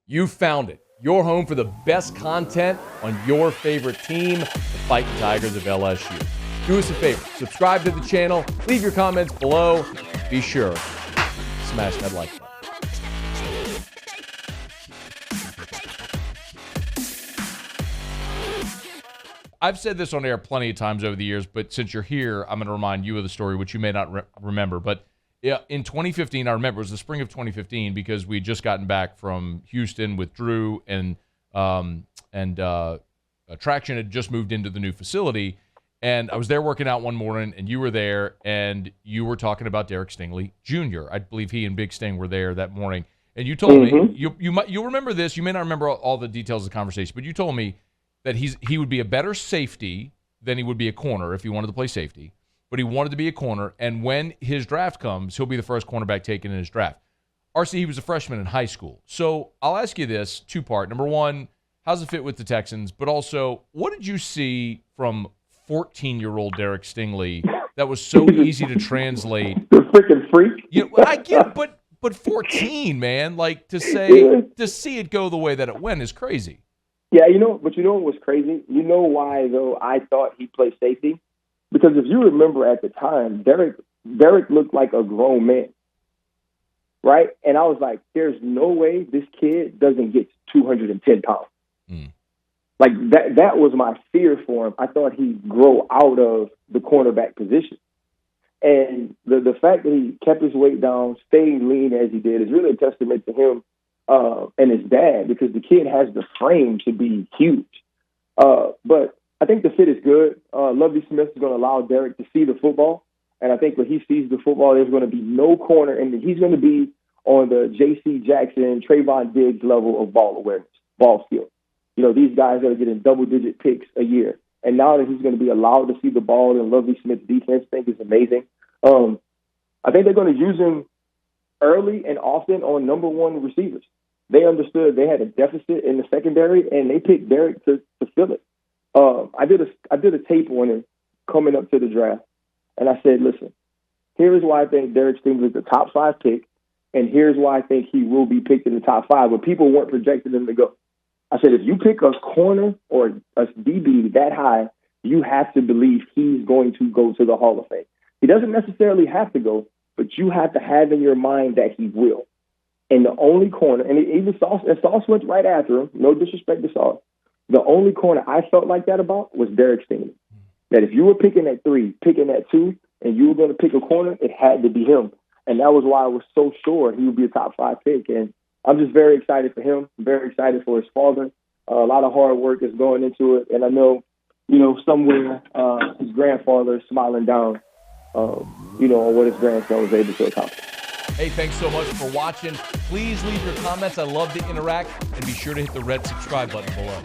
You found it. Your home for the best content on your favorite team, the Fighting Tigers of LSU. Do us a favor. Subscribe to the channel. Leave your comments below. Be sure to smash that like button. I've said this on air plenty of times over the years, but since you're here, I'm going to remind you of the story, which you may not remember. But in 2015, I remember it was the spring of 2015 because we had just gotten back from Houston with Drew and Traction had just moved into the new facility. And I was there working out one morning, and you were there, and you were talking about Derek Stingley Jr. I believe he and Big Sting were there that morning. And you told me, you'll remember this, you may not remember all the details of the conversation, but you told me that he would be a better safety than he would be a corner if he wanted to play safety, but he wanted to be a corner, and when his draft comes, he'll be the first cornerback taken in his draft. RC, he was a freshman in high school. So I'll ask you this, two-part. Number one, how's it fit with the Texans? But also, what did you see from 14-year-old Derek Stingley that was so easy to translate? The freaking freak. I get it, but 14, man, like to see it go the way that it went is crazy. Yeah, but what was crazy? You know why, though, I thought he played safety? Because if you remember at the time, Derek looked like a grown man, right? And I was like, there's no way this kid doesn't get 210 pounds. Like, that was my fear for him. I thought he'd grow out of the cornerback position. And the fact that he kept his weight down, stayed lean as he did, is really a testament to him and his dad, because the kid has the frame to be huge. But I think the fit is good. Lovie Smith is going to allow Derek to see the football. And I think when he sees the football, there's going to be no corner. And he's going to be on the J.C. Jackson, Trayvon Diggs level of ball awareness, ball skill. These guys that are getting double-digit picks a year. And now that he's going to be allowed to see the ball in Lovie Smith's defense, I think is amazing. I think they're going to use him early and often on number one receivers. They understood they had a deficit in the secondary, and they picked Derek to fill it. I did a tape on him coming up to the draft, and I said, listen, here's why I think Derek Stingley is the top 5 pick, and here's why I think he will be picked in the top 5, but people weren't projecting him to go. I said, if you pick a corner or a DB that high, you have to believe he's going to go to the Hall of Fame. He doesn't necessarily have to go, but you have to have in your mind that he will. And the only corner, and even Sauce went right after him, no disrespect to Sauce, the only corner I felt like that about was Derek Stingley. That if you were picking at 3, picking at 2, and you were going to pick a corner, it had to be him. And that was why I was so sure he would be a top 5 pick. And I'm just very excited for him. I'm very excited for his father. A lot of hard work is going into it. And I know, somewhere his grandfather is smiling down, on what his grandson was able to accomplish. Hey, thanks so much for watching. Please leave your comments. I love to interact. And be sure to hit the red subscribe button below.